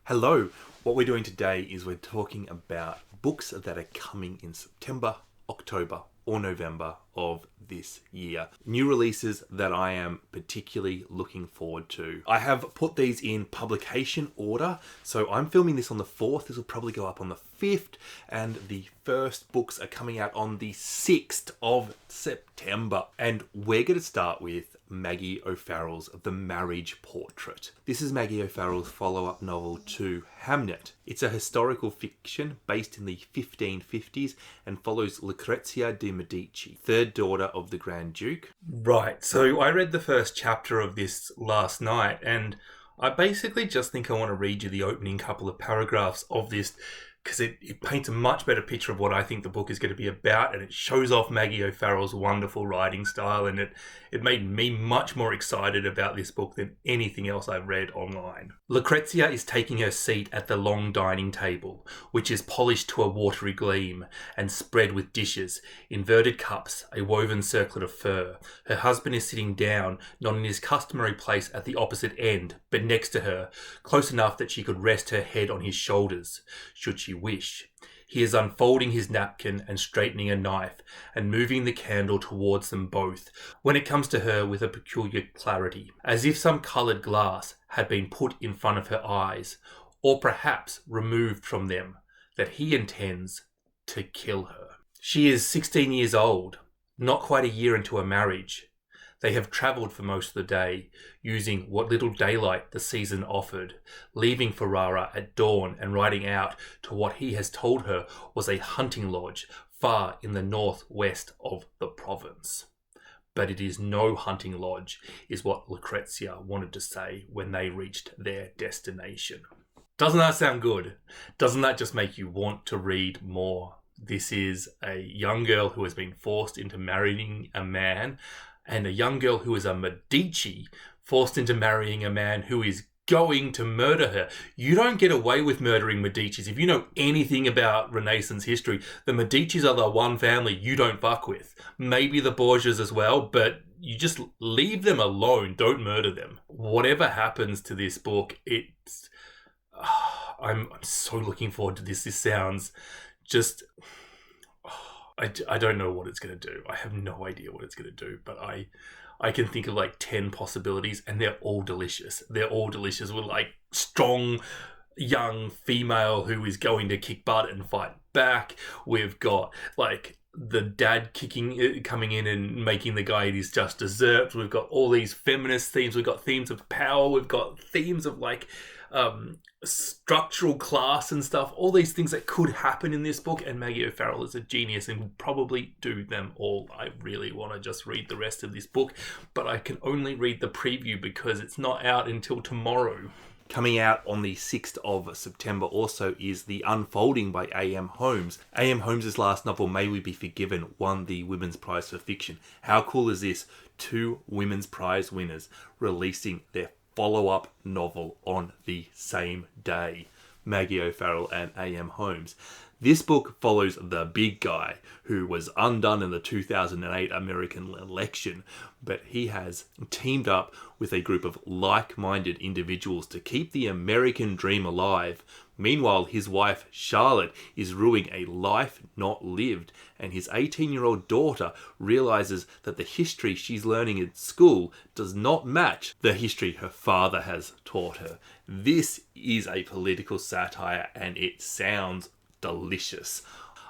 Hello, what we're doing today is we're talking about books that are coming in September, October or November of this year. New releases that I am particularly looking forward to. I have put these in publication order, so I'm filming this on the 4th, this will probably go up on the 5th, and the first books are coming out on the 6th of September. And we're going to start with Maggie O'Farrell's The Marriage Portrait. This is Maggie O'Farrell's follow-up novel to Hamnet. It's a historical fiction based in the 1550s and follows Lucrezia de Medici, third daughter of the Grand Duke. Right, so I read the first chapter of this last night, and I basically just think I want to read you the opening couple of paragraphs of this because it paints a much better picture of what I think the book is going to be about, and it shows off Maggie O'Farrell's wonderful writing style, and it made me much more excited about this book than anything else I've read online. Lucrezia is taking her seat at the long dining table, which is polished to a watery gleam and spread with dishes, inverted cups, a woven circlet of fur. Her husband is sitting down, not in his customary place at the opposite end, but next to her, close enough that she could rest her head on his shoulders, should she wish. He is unfolding his napkin and straightening a knife and moving the candle towards them both, when it comes to her with a peculiar clarity, as if some coloured glass had been put in front of her eyes, or perhaps removed from them, that he intends to kill her. She is 16 years old, not quite a year into a marriage. They have travelled for most of the day, using what little daylight the season offered, leaving Ferrara at dawn and riding out to what he has told her was a hunting lodge far in the northwest of the province. But it is no hunting lodge, is what Lucrezia wanted to say when they reached their destination. Doesn't that sound good? Doesn't that just make you want to read more? This is a young girl who has been forced into marrying a man, and a young girl who is a Medici forced into marrying a man who is going to murder her. You don't get away with murdering Medicis. If you know anything about Renaissance history, the Medicis are the one family you don't fuck with. Maybe the Borgias as well, but you just leave them alone. Don't murder them. Whatever happens to this book, it's... I'm so looking forward to this. This sounds just... I don't know what it's going to do. I have no idea what it's going to do, but I can think of like 10 possibilities, and they're all delicious. They're all delicious. With like strong young female who is going to kick butt and fight back. We've got like the dad coming in and making the guy eat his just desserts. We've got all these feminist themes. We've got themes of power. We've got themes of like structural class and stuff, all these things that could happen in this book, and Maggie O'Farrell is a genius and would probably do them all. I really want to just read the rest of this book, but I can only read the preview because it's not out until tomorrow. Coming out on the 6th of September also is The Unfolding by A.M. Holmes. A.M. Holmes' last novel, May We Be Forgiven, won the Women's Prize for Fiction. How cool is this? 2 Women's Prize winners releasing their follow-up novel on the same day. Maggie O'Farrell and A.M. Holmes. This book follows the big guy who was undone in the 2008 American election, but he has teamed up with a group of like-minded individuals to keep the American dream alive. Meanwhile, his wife, Charlotte, is ruining a life not lived, and his 18-year-old daughter realizes that the history she's learning at school does not match the history her father has taught her. This is a political satire, and it sounds delicious.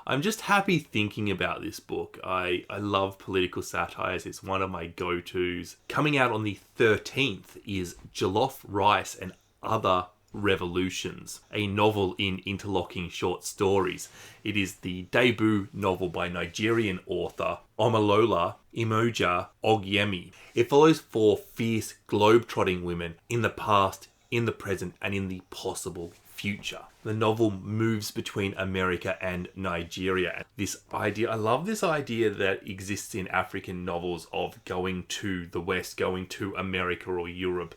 I'm just happy thinking about this book. I love political satires. It's one of my go-tos. Coming out on the 13th is Jollof, Rice and Other Revolutions, a novel in interlocking short stories. It is the debut novel by Nigerian author Omolola Imoja Ogunyemi. It follows 4 fierce globe-trotting women in the past, in the present, and in the possible future. The novel moves between America and Nigeria. I love this idea that exists in African novels of going to the West, going to America or Europe.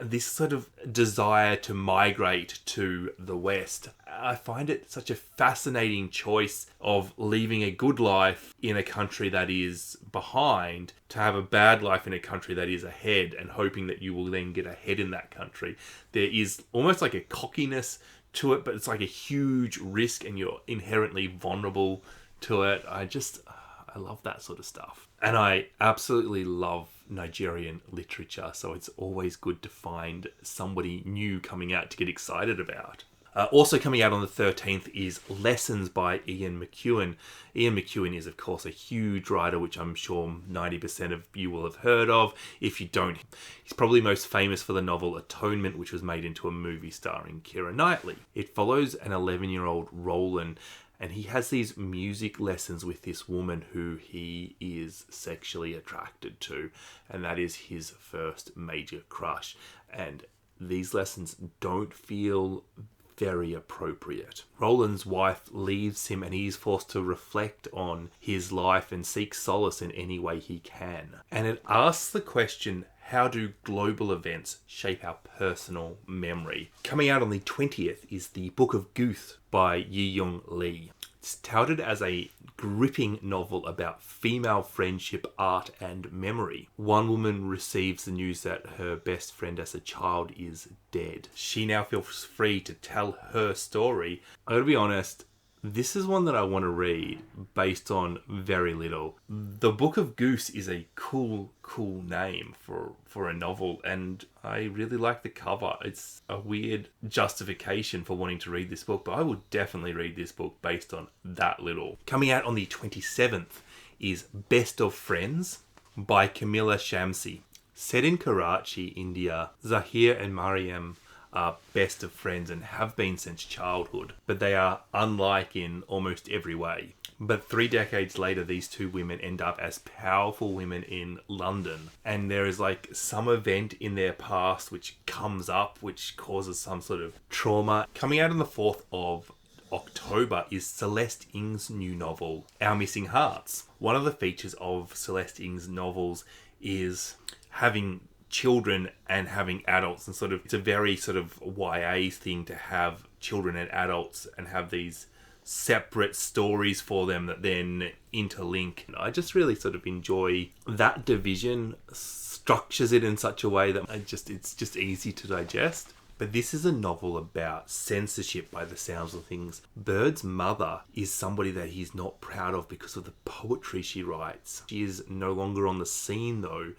this sort of desire to migrate to the West. I find it such a fascinating choice of leaving a good life in a country that is behind to have a bad life in a country that is ahead, and hoping that you will then get ahead in that country. There is almost like a cockiness to it, but it's like a huge risk and you're inherently vulnerable to it. I love that sort of stuff. And I absolutely love Nigerian literature, so it's always good to find somebody new coming out to get excited about. Also coming out on the 13th is Lessons by Ian McEwan. Ian McEwan is, of course, a huge writer, which I'm sure 90% of you will have heard of. If you don't, he's probably most famous for the novel Atonement, which was made into a movie starring Keira Knightley. It follows an 11-year-old Roland, and he has these music lessons with this woman who he is sexually attracted to, and that is his first major crush. And these lessons don't feel very appropriate. Roland's wife leaves him and he's forced to reflect on his life and seek solace in any way he can. And it asks the question, how do global events shape our personal memory? Coming out on the 20th is the Book of Guth by Yiyun Lee. It's touted as a gripping novel about female friendship, art, and memory. One woman receives the news that her best friend as a child is dead. She now feels free to tell her story. I gotta be honest, this is one that I want to read based on very little. The Book of Goose is a cool name for a novel, and I really like the cover. It's a weird justification for wanting to read this book, but I will definitely read this book based on that little. Coming out on the 27th is Best of Friends by Kamila Shamsie. Set in Karachi, India, Zahir and Mariam are best of friends and have been since childhood, but they are unlike in almost every way. But 3 decades later, these two women end up as powerful women in London, and there is like some event in their past which comes up, which causes some sort of trauma. Coming out on the 4th of October is Celest Ng's new novel, Our Missing Hearts. One of the features of Celest Ng's novels is having children and having adults, and sort of it's a very sort of YA thing to have children and adults and have these separate stories for them that then interlink. I just really sort of enjoy that division, structures it in such a way that it's just easy to digest. But this is a novel about censorship by the sounds of things. Bird's mother is somebody that he's not proud of because of the poetry she writes. She is no longer on the scene though,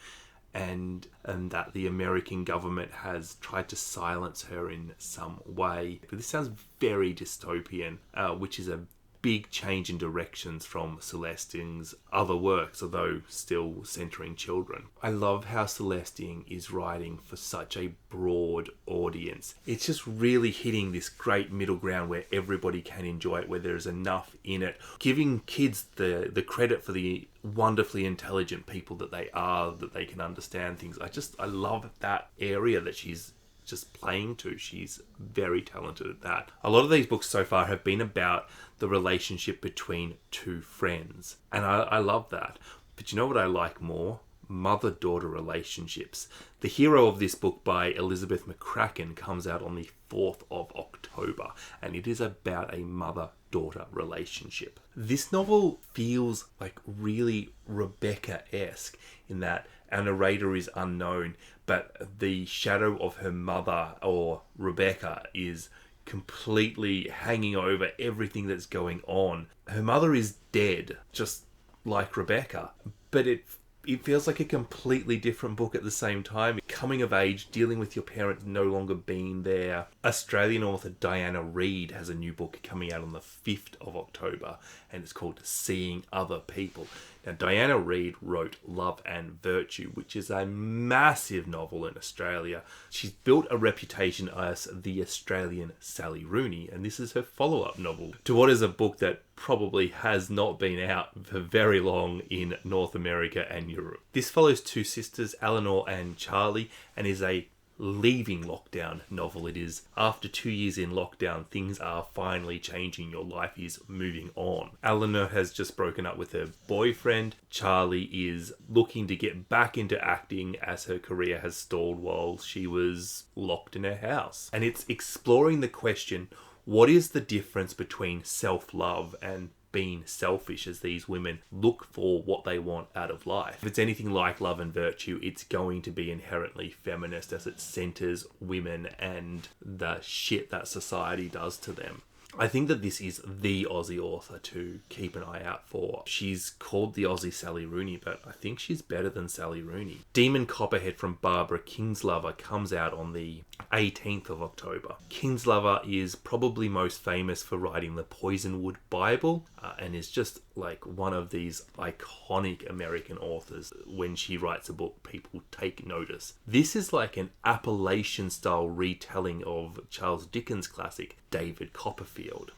and that the American government has tried to silence her in some way. But this sounds very dystopian, which is a big change in directions from Celest Ng's other works, although still centering children. I love how Celest Ng is writing for such a broad audience. It's just really hitting this great middle ground where everybody can enjoy it, where there's enough in it, giving kids the credit for the wonderfully intelligent people that they are, that they can understand things. I love that area that she's just playing to. She's very talented at that. A lot of these books so far have been about the relationship between two friends, and I love that. But you know what I like more? Mother-daughter relationships. The hero of this book by Elizabeth McCracken comes out on the 4th of October, and it is about a mother-daughter relationship. This novel feels like really Rebecca-esque in that our narrator is unknown, but the shadow of her mother, or Rebecca, is completely hanging over everything that's going on. Her mother is dead, just like Rebecca, but it feels like a completely different book at the same time. Coming of age, dealing with your parents no longer being there. Australian author Diana Reid has a new book coming out on the 5th of October, and it's called Seeing Other People. Now, Diana Reid wrote Love and Virtue, which is a massive novel in Australia. She's built a reputation as the Australian Sally Rooney, and this is her follow-up novel to what is a book that probably has not been out for very long in North America and Europe. This follows two sisters, Eleanor and Charlie, and is a leaving lockdown novel. It is after 2 years in lockdown, things are finally changing. Your life is moving on. Eleanor has just broken up with her boyfriend. Charlie is looking to get back into acting as her career has stalled while she was locked in her house. And it's exploring the question, what is the difference between self-love and being selfish as these women look for what they want out of life? If it's anything like Love and Virtue, it's going to be inherently feminist as it centers women and the shit that society does to them. I think that this is the Aussie author to keep an eye out for. She's called the Aussie Sally Rooney, but I think she's better than Sally Rooney. Demon Copperhead from Barbara Kingslover comes out on the 18th of October. Kingslover is probably most famous for writing the Poisonwood Bible and is just like one of these iconic American authors. When she writes a book, people take notice. This is like an Appalachian-style retelling of Charles Dickens' classic, David Copperfield.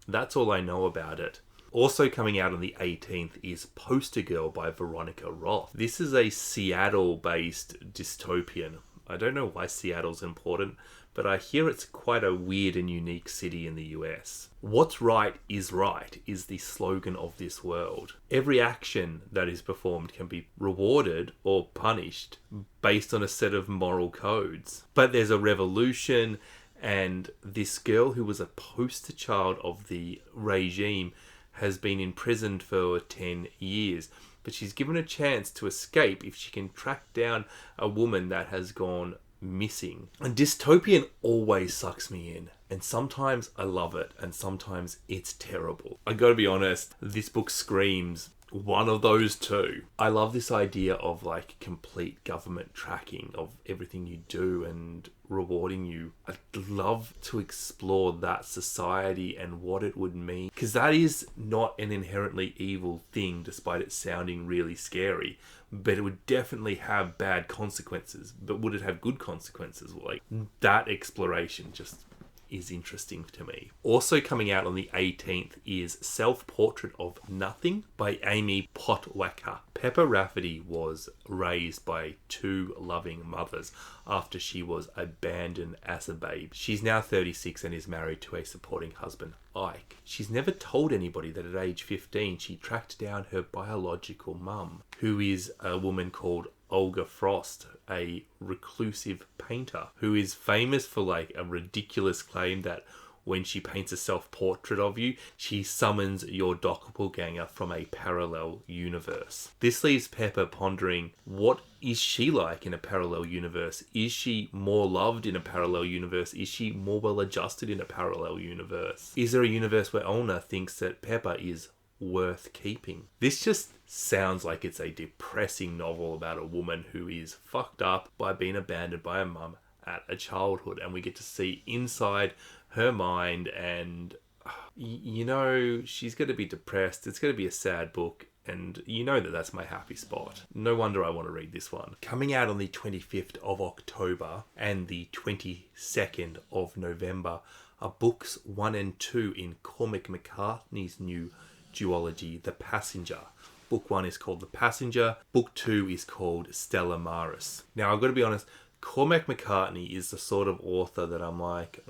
That's all I know about it. Also coming out on the 18th is Poster Girl by Veronica Roth. This is a Seattle-based dystopian. I don't know why Seattle's important, but I hear it's quite a weird and unique city in the US. What's right is the slogan of this world. Every action that is performed can be rewarded or punished based on a set of moral codes. But there's a revolution, and this girl who was a poster child of the regime has been imprisoned for 10 years. But she's given a chance to escape if she can track down a woman that has gone missing. And dystopian always sucks me in. And sometimes I love it, and sometimes it's terrible. I gotta be honest, this book screams one of those two. I love this idea of like complete government tracking of everything you do and rewarding you. I'd love to explore that society and what it would mean, because that is not an inherently evil thing despite it sounding really scary, but it would definitely have bad consequences. But would it have good consequences? Like, that exploration just is interesting to me. Also coming out on the 18th is Self-Portrait of Nothing by Aimee Pokwatka. Pepper Rafferty was raised by two loving mothers after she was abandoned as a babe. She's now 36 and is married to a supporting husband, Ike. She's never told anybody that at age 15 she tracked down her biological mum, who is a woman called Olga Frost, a reclusive painter who is famous for like a ridiculous claim that when she paints a self-portrait of you, she summons your doppelganger from a parallel universe. This leaves Pepper pondering, what is she like in a parallel universe? Is she more loved in a parallel universe? Is she more well adjusted in a parallel universe? Is there a universe where Olna thinks that Pepper is worth keeping? This just sounds like it's a depressing novel about a woman who is fucked up by being abandoned by her mum at a childhood, and we get to see inside her mind, and you know, she's going to be depressed. It's going to be a sad book, and you know that that's my happy spot. No wonder I want to read this one. Coming out on the 25th of October and the 22nd of November are books 1 and 2 in Cormac McCarthy's new duology, The Passenger. Book 1 is called The Passenger. Book 2 is called Stella Maris. Now, I've got to be honest, Cormac McCarthy is the sort of author that I'm like,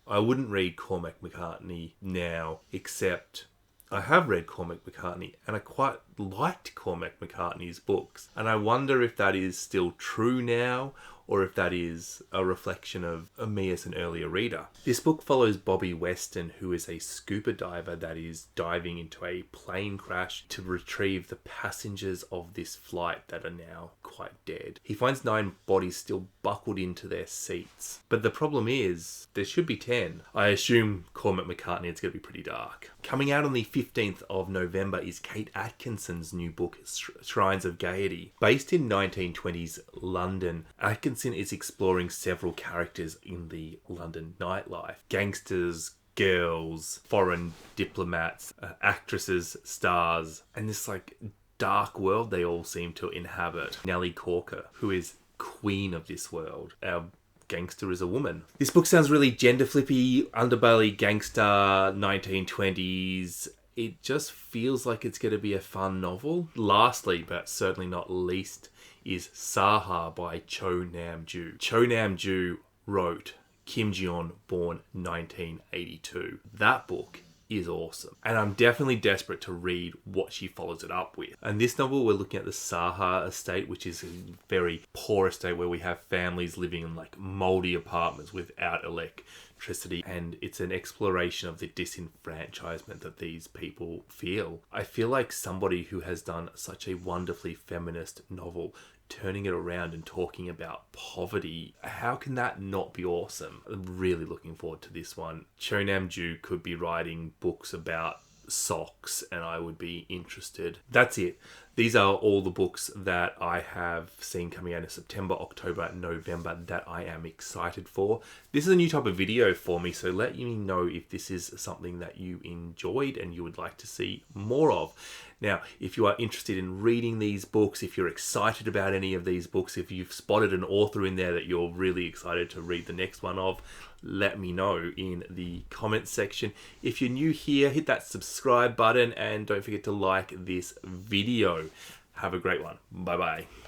I wouldn't read Cormac McCarthy now, except I have read Cormac McCarthy and I quite liked Cormac McCarthy's books. And I wonder if that is still true now, or if that is a reflection of me as an earlier reader. This book follows Bobby Weston, who is a scuba diver that is diving into a plane crash to retrieve the passengers of this flight that are now quite dead. He finds 9 bodies still buckled into their seats. But the problem is, there should be 10. I assume Cormac McCarthy is going to be pretty dark. Coming out on the 15th of November is Kate Atkinson's new book, Shrines of Gaiety. Based in 1920s London, Atkinson is exploring several characters in the London nightlife. Gangsters, girls, foreign diplomats, actresses, stars, and this like dark world they all seem to inhabit. Nellie Corker, who is queen of this world. Our gangster is a woman. This book sounds really gender flippy, underbelly gangster, 1920s. It just feels like it's going to be a fun novel. Lastly, but certainly not least, is Saha by Cho Nam-Ju. Cho Nam-Ju wrote Kim Ji-yeon, born 1982. That book is awesome. And I'm definitely desperate to read what she follows it up with. And this novel, we're looking at the Saha estate, which is a very poor estate where we have families living in like moldy apartments without electricity. And it's an exploration of the disenfranchisement that these people feel. I feel like somebody who has done such a wonderfully feminist novel, turning it around and talking about poverty, how can that not be awesome? I'm really looking forward to this one. Cho Nam-Ju could be writing books about socks and I would be interested. That's it. These are all the books that I have seen coming out in September, October, November that I am excited for. This is a new type of video for me, so let me know if this is something that you enjoyed and you would like to see more of. Now, if you are interested in reading these books, if you're excited about any of these books, if you've spotted an author in there that you're really excited to read the next one of, let me know in the comments section. If you're new here, hit that subscribe button and don't forget to like this video. Have a great one. Bye bye.